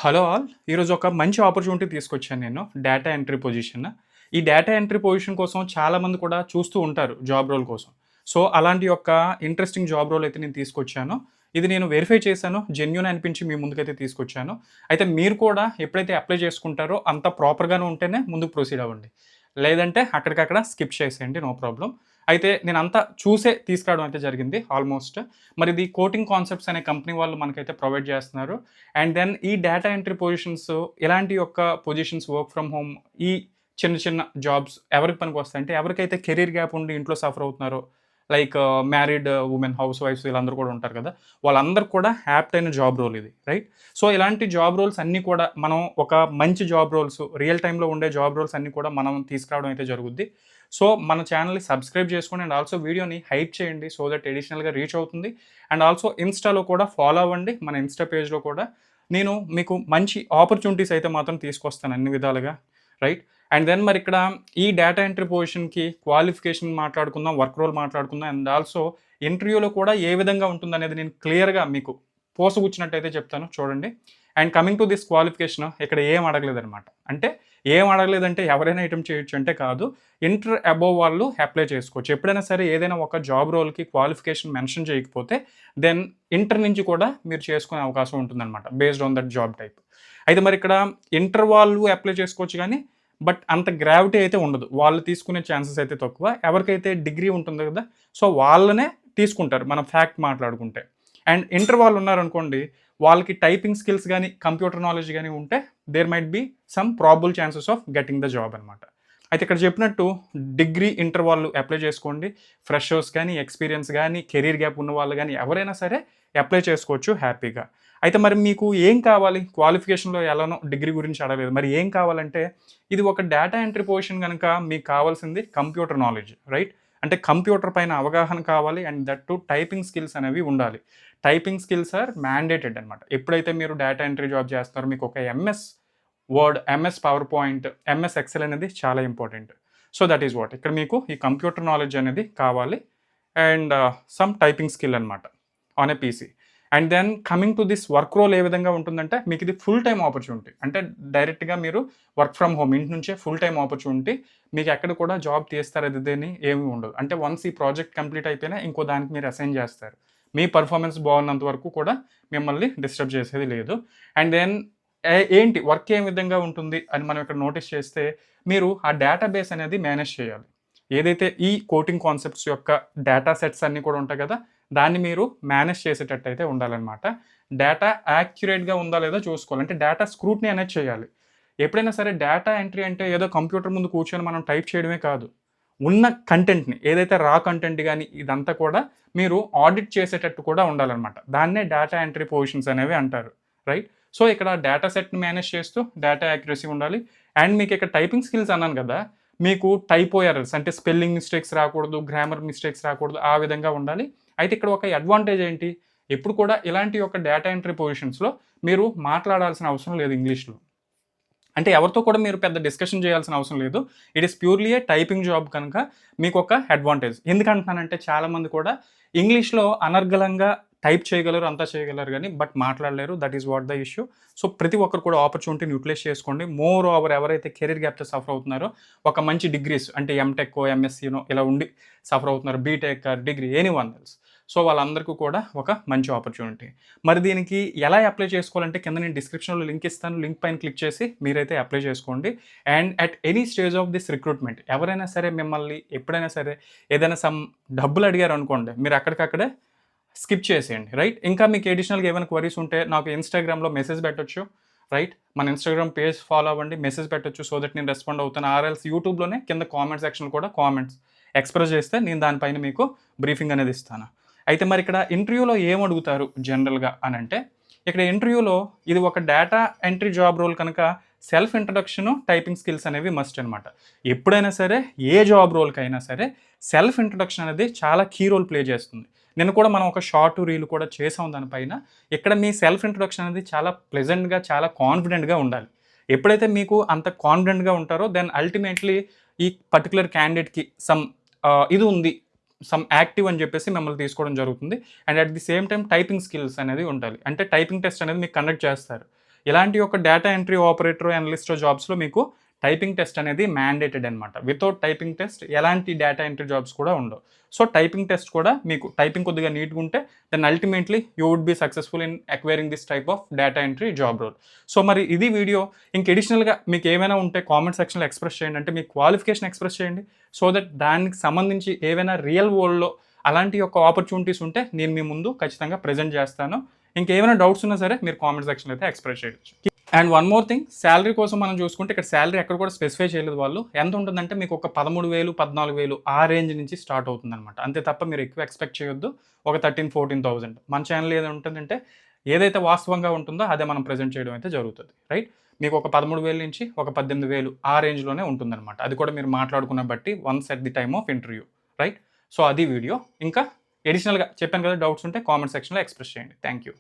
Hello all. ఈరోజు ఒక మంచి ఆపర్చునిటీ తీసుకొచ్చాను నేను. Data entry position. ఈ డేటా ఎంట్రీ పొజిషన్ కోసం చాలామంది కూడా చూస్తూ ఉంటారు జాబ్ రోల్ కోసం. సో, అలాంటి ఒక ఇంట్రెస్టింగ్ జాబ్ రోల్ అయితే నేను తీసుకొచ్చాను. ఇది నేను వెరిఫై చేశాను. జెన్యూన్ అనిపించి మీ ముందుకైతే తీసుకొచ్చాను. అయితే మీరు కూడా ఎప్పుడైతే అప్లై చేసుకుంటారో అంత ప్రాపర్‌గానే ఉంటేనే ముందుకు ప్రొసీడ్ అవ్వండి. లేదంటే అక్కడికక్కడ స్కిప్ చేసేయండి. No problem. అయితే నేనంతా చూసే తీసుకురావడం అయితే జరిగింది ఆల్మోస్ట్. మరి ఇది కోటింగ్ కాన్సెప్ట్స్ అనే కంపెనీ వాళ్ళు మనకైతే ప్రొవైడ్ చేస్తున్నారు. అండ్ దెన్ ఈ డేటా ఎంట్రీ పొజిషన్స్ ఎలాంటి యొక్క పొజిషన్స్ వర్క్ ఫ్రమ్ హోమ్ ఈ చిన్న చిన్న జాబ్స్ ఎవరికి పనికొస్తాయంటే ఎవరికైతే కెరీర్ గ్యాప్ ఉండి ఇంట్లో సఫర్ అవుతున్నారో like married women house wives వీళ్ళందరూ కూడా ఉంటారు కదా! వాళ్ళందరికి కూడా యాప్ట్ అయిన జాబ్ రోల్ ఇది. రైట్? సో, ఇలాంటి జాబ్ రోల్స్ అన్నీ కూడా మనం ఒక మంచి జాబ్ రోల్స్ రియల్ టైమ్‌లో ఉండే జాబ్ రోల్స్ అన్నీ కూడా మనం తీసుకురావడం అయితే జరుగుద్ది. సో, మన ఛానెల్‌ని సబ్స్క్రైబ్ చేసుకోండి అండ్ ఆల్సో వీడియోని హైప్ చేయండి. సో దట్ అడిషనల్‌గా రీచ్ అవుతుంది. అండ్ ఆల్సో ఇన్‌స్టాలో కూడా ఫాలో అవ్వండి. మన ఇన్‌స్టా పేజ్‌లో కూడా నేను మీకు మంచి ఆపర్చునిటీస్ అయితే మాత్రం తీసుకొస్తాను అన్ని విధాలుగా. రైట్? అండ్ దెన్ మరిక్కడ ఈ డేటా ఎంట్రీ పొజిషన్‌కి క్వాలిఫికేషన్ మాట్లాడుకుందాం, వర్క్ రోల్ మాట్లాడుకుందాం అండ్ ఆల్సో ఇంటర్వ్యూలో కూడా ఏ విధంగా ఉంటుందనేది నేను క్లియర్‌గా మీకు పూసగుచ్చినట్టయితే చెప్తాను చూడండి. And coming to this qualification ఇక్కడ ఏం అడగలేదనమాట. అంటే ఏం అడగలేదంటే ఎవరైనా అటెంప్ట్ చేయొచ్చు అంటే కాదు. ఇంటర్ అబోవ్ వాళ్ళు అప్లై చేసుకోవచ్చు. ఎప్పుడైనా సరే ఏదైనా ఒక జాబ్ రోల్‌కి క్వాలిఫికేషన్ మెన్షన్ చేయకపోతే దెన్ ఇంటర్ నుంచి కూడా మీరు చేసుకునే అవకాశం ఉంటుందనమాట. Based on that job type. అయితే మరి ఇక్కడ ఇంటర్ వాళ్ళు అప్లై చేసుకోవచ్చు గానీ బట్ అంత గ్రావిటీ అయితే ఉండదు. వాళ్ళు తీసుకునే ఛాన్సెస్ అయితే తక్కువ. ఎవరికైతే డిగ్రీ ఉంటుంది కదా! సో, వాళ్ళనే తీసుకుంటారు మనం ఫ్యాక్ట్ మాట్లాడుకుంటే. అండ్ ఇంటర్ వాళ్ళు ఉన్నారనుకోండి, వాళ్ళకి టైపింగ్ స్కిల్స్ గాని, కంప్యూటర్ నాలెడ్జ్ గాని ఉంటే there might be some probable chances of getting the job అనమాట. అయితే ఇక్కడ చెప్పినట్టు డిగ్రీ, ఇంటర్ వాళ్ళు అప్లై చేసుకోండి. ఫ్రెషర్స్ గాని, ఎక్స్‌పీరియన్స్ గాని, కెరీర్ గ్యాప్ ఉన్న వాళ్ళు గాని ఎవరైనా సరే అప్లై చేసుకోవచ్చు హ్యాపీగా. అయితే మరి మీకు ఏం కావాలి? క్వాలిఫికేషన్‌లో ఎలానో డిగ్రీ గురించి అడగలేదు. మరి ఏం కావాలంటే ఇది ఒక డేటా ఎంట్రీ పొజిషన్ గనక మీకు కావాల్సింది కంప్యూటర్ నాలెడ్జ్. రైట్? అంటే కంప్యూటర్ పైన అవగాహన కావాలి and that two typing skills అనేవి ఉండాలి. టైపింగ్ స్కిల్స్ ఆర్ మ్యాండేటెడ్ అనమాట. ఎప్పుడైతే మీరు డేటా ఎంట్రీ జాబ్ చేస్తున్నారో మీకు ఒక MS word, MS PowerPoint, MS Excel అనేది చాలా important. So, that is what. ఇక్కడ మీకు ఈ కంప్యూటర్ నాలెడ్జ్ అనేది కావాలి. అండ్ సమ్ టైపింగ్ స్కిల్ అనమాట on a PC. And then coming to this work role ఏ విధంగా ఉంటుందంటే మీకు ఇది ఫుల్ టైమ్ ఆపర్చునిటీ. అంటే డైరెక్ట్‌గా మీరు వర్క్ ఫ్రమ్ హోమ్ ఇంటి నుంచే ఫుల్ టైమ్ ఆపర్చునిటీ. మీకు ఎక్కడ కూడా జాబ్ తీస్తారు అది ఇది అని ఏమి ఉండదు. అంటే వన్స్ ఈ ప్రాజెక్ట్ కంప్లీట్ అయిపోయినా ఇంకో దానికి మీరు అసైన్ చేస్తారు. మీ పర్ఫార్మెన్స్ బాగున్నంత వరకు కూడా మిమ్మల్ని డిస్టర్బ్ చేసేది లేదు. అండ్ దెన్ ఏంటి వర్క్ ఏ విధంగా ఉంటుంది అని మనం ఇక్కడ నోటీస్ చేస్తే మీరు ఆ డేటాబేస్ అనేది మేనేజ్ చేయాలి. ఏదైతే ఈ కోడింగ్ కాన్సెప్ట్స్ యొక్క డేటా సెట్స్ అన్నీ కూడా ఉంటాయి కదా! దాన్ని మీరు మేనేజ్ చేసేటట్టయితే ఉండాలనమాట. డేటా యాక్యురేట్‌గా ఉందా లేదా చూసుకోవాలి. అంటే డేటా స్క్రూటినీ అనేది చేయాలి. ఎప్పుడైనా సరే డేటా ఎంట్రీ అంటే ఏదో కంప్యూటర్ ముందు కూర్చొని మనం టైప్ చేయడమే కాదు. ఉన్న కంటెంట్‌ని ఏదైతే రా కంటెంట్ గాని ఇదంతా కూడా మీరు ఆడిట్ చేసేటట్టు కూడా ఉండాలనమాట. దాన్నే డేటా ఎంట్రీ పొజిషన్స్ అనేవి అంటారు. రైట్? సో, ఇక్కడ డేటా సెట్‌ని మేనేజ్ చేస్తూ డేటా యాక్యురసీ ఉండాలి. అండ్ మీకు ఇక్కడ టైపింగ్ స్కిల్స్ అన్నాను కదా! మీకు టైపో ఎర్రర్స్ అంటే స్పెల్లింగ్ మిస్టేక్స్ రాకూడదు, గ్రామర్ మిస్టేక్స్ రాకూడదు. ఆ విధంగా ఉండాలి. అయితే ఇక్కడ ఒక అడ్వాంటేజ్ ఏంటి? ఎప్పుడు కూడా ఇలాంటి ఒక డేటా ఎంట్రీ పొజిషన్స్‌లో మీరు మాట్లాడాల్సిన అవసరం లేదు ఇంగ్లీష్‌లో. అంటే ఎవరితో కూడా మీరు పెద్ద డిస్కషన్ చేయాల్సిన అవసరం లేదు. It is purely A typing job కనుక మీకొక అడ్వాంటేజ్. ఎందుకంటున్నానంటే చాలామంది కూడా ఇంగ్లీష్‌లో అనర్గళంగా టైప్ చేయగలరు, అంతా చేయగలరు గానీ బట్ మాట్లాడలేరు. That is what the issue. So, ప్రతి ఒక్కరు కూడా ఆపర్చునిటీని యుటిలైజ్ చేసుకోండి. మోర్ ఓవర్ ఎవరైతే కెరీర్ గ్యాప్‌తో సఫర్ అవుతున్నారో ఒక మంచి డిగ్రీస్ అంటే ఎంటెక్కో, ఎంఎస్సీనో ఇలా ఉండి సఫర్ అవుతున్నారు. BTech or degree anyone else. So, వాళ్ళందరికీ కూడా ఒక మంచి ఆపర్చునిటీ. మరి దీనికి ఎలా అప్లై చేసుకోవాలంటే కింద నేను డిస్క్రిప్షన్‌లో లింక్ ఇస్తాను. లింక్ పైన క్లిక్ చేసి మీరైతే అప్లై చేసుకోండి. And at any stage of this recruitment ఎవరైనా సరే మిమ్మల్ని ఎప్పుడైనా సరే ఏదైనా సమ్ డబ్బులు అడిగారనుకోండి, మీరు అక్కడికక్కడే స్కిప్ చేసేయండి. రైట్? ఇంకా మీకు అడిషనల్‌గా ఏమైనా క్వెరీస్ ఉంటే నాకు ఇన్‌స్టాగ్రామ్‌లో మెసేజ్ పెట్టొచ్చు. రైట్? మన ఇన్‌స్టాగ్రామ్ పేజ్ ఫాలో అవ్వండి. మెసేజ్ పెట్టొచ్చు. సో దట్ నేను రెస్పాండ్ అవుతాను. ఆర్ఎల్స్ యూట్యూబ్‌లోనే కింద కామెంట్ సెక్షన్‌లో కూడా కామెంట్స్ ఎక్స్‌ప్రెస్ చేస్తే నేను దానిపైన మీకు బ్రీఫింగ్ అనేది ఇస్తాను. అయితే మరి ఇక్కడ ఇంటర్వ్యూలో ఏమడుగుతారు జనరల్‌గా అనంటే, ఇక్కడ ఇంటర్వ్యూలో ఇది ఒక డేటా ఎంట్రీ జాబ్ రోల్ కనుక సెల్ఫ్ ఇంట్రడక్షను, టైపింగ్ స్కిల్స్ అనేవి మస్ట్ అనమాట. ఎప్పుడైనా సరే ఏ జాబ్ రోల్‌కైనా సరే సెల్ఫ్ ఇంట్రడక్షన్ అనేది చాలా కీ రోల్ ప్లే చేస్తుంది. నిన్న కూడా మనం ఒక షార్ట్ రీల్ కూడా చేసాం దానిపైన. ఇక్కడ మీ సెల్ఫ్ ఇంట్రడక్షన్ అనేది చాలా ప్లెజెంట్‌గా, చాలా కాన్ఫిడెంట్‌గా ఉండాలి. ఎప్పుడైతే మీకు అంత కాన్ఫిడెంట్‌గా ఉంటారో దెన్ అల్టిమేట్‌లీ ఈ పర్టిక్యులర్ క్యాండిడేట్‌కి సమ్ ఇది ఉంది. సమ్ యాక్టివ్ అని చెప్పేసి మిమ్మల్ని తీసుకోవడం జరుగుతుంది. And at the same time typing skills అనేది ఉండాలి. అంటే టైపింగ్ టెస్ట్ అనేది మీకు కండక్ట్ చేస్తారు. ఇలాంటి ఒక డేటా ఎంట్రీ ఆపరేటర్, అనలిస్ట్ జాబ్స్‌లో మీకు టైపింగ్ టెస్ట్ అనేది మ్యాండేటెడ్ అనమాట. వితౌట్ టైపింగ్ టెస్ట్ ఎలాంటి డేటా ఎంట్రీ జాబ్స్ కూడా ఉండవు. సో, టైపింగ్ టెస్ట్ కూడా మీకు టైపింగ్ కొద్దిగా నీట్‌గా ఉంటే then ultimately you would be successful in acquiring this type of data entry job role. So, మరి ఇది వీడియో. ఇంక అడిషనల్‌గా మీకు ఏమైనా ఉంటే కామెంట్ సెక్షన్‌లో ఎక్స్‌ప్రెస్ చేయండి. అంటే మీ క్వాలిఫికేషన్ ఎక్స్‌ప్రెస్ చేయండి. సో దట్ దానికి సంబంధించి ఏవైనా రియల్ వరల్డ్‌లో అలాంటి యొక్క ఆపర్చునిటీస్ ఉంటే నేను మీ ముందు ఖచ్చితంగా ప్రెజెంట్ చేస్తాను. ఇంకేమైనా డౌట్స్ ఉన్నా సరే మీరు కామెంట్ సెక్షన్‌లో అయితే ఎక్స్‌ప్రెస్ చేయొచ్చు. And one more thing, salary కోసం మనం చూసుకుంటే ఇక్కడ సాలరీ ఎక్కడ కూడా స్పెసిఫై చేయలేదు వాళ్ళు. ఎంత ఉంటుందంటే మీకు ఒక 13,000, 14,000 ఆ రేంజ్ నుంచి స్టార్ట్ అవుతుందనమాట. అంతే తప్ప మీరు ఎక్కువ ఎక్స్‌పెక్ట్ చేయొద్దు. ఒక 13,000, 14,000. మన ఛానల్ ఏది ఉంటుందంటే ఏదైతే వాస్తవంగా ఉంటుందో అదే మనం ప్రెజెంట్ చేయడం అయితే జరుగుతుంది. రైట్? మీకు ఒక 13,000 నుంచి ఒక 18,000 ఆ రేంజ్‌లోనే ఉంటుందనమాట. అది కూడా మీరు మాట్లాడుకున్న బట్టి once at the time of interview. Right? So, అది వీడియో. ఇంకా అడిషనల్‌గా చెప్పాను కదా, డౌట్స్ ఉంటే కామెంట్ సెక్షన్‌లో ఎక్స్‌ప్రెస్ చేయండి. Thank you.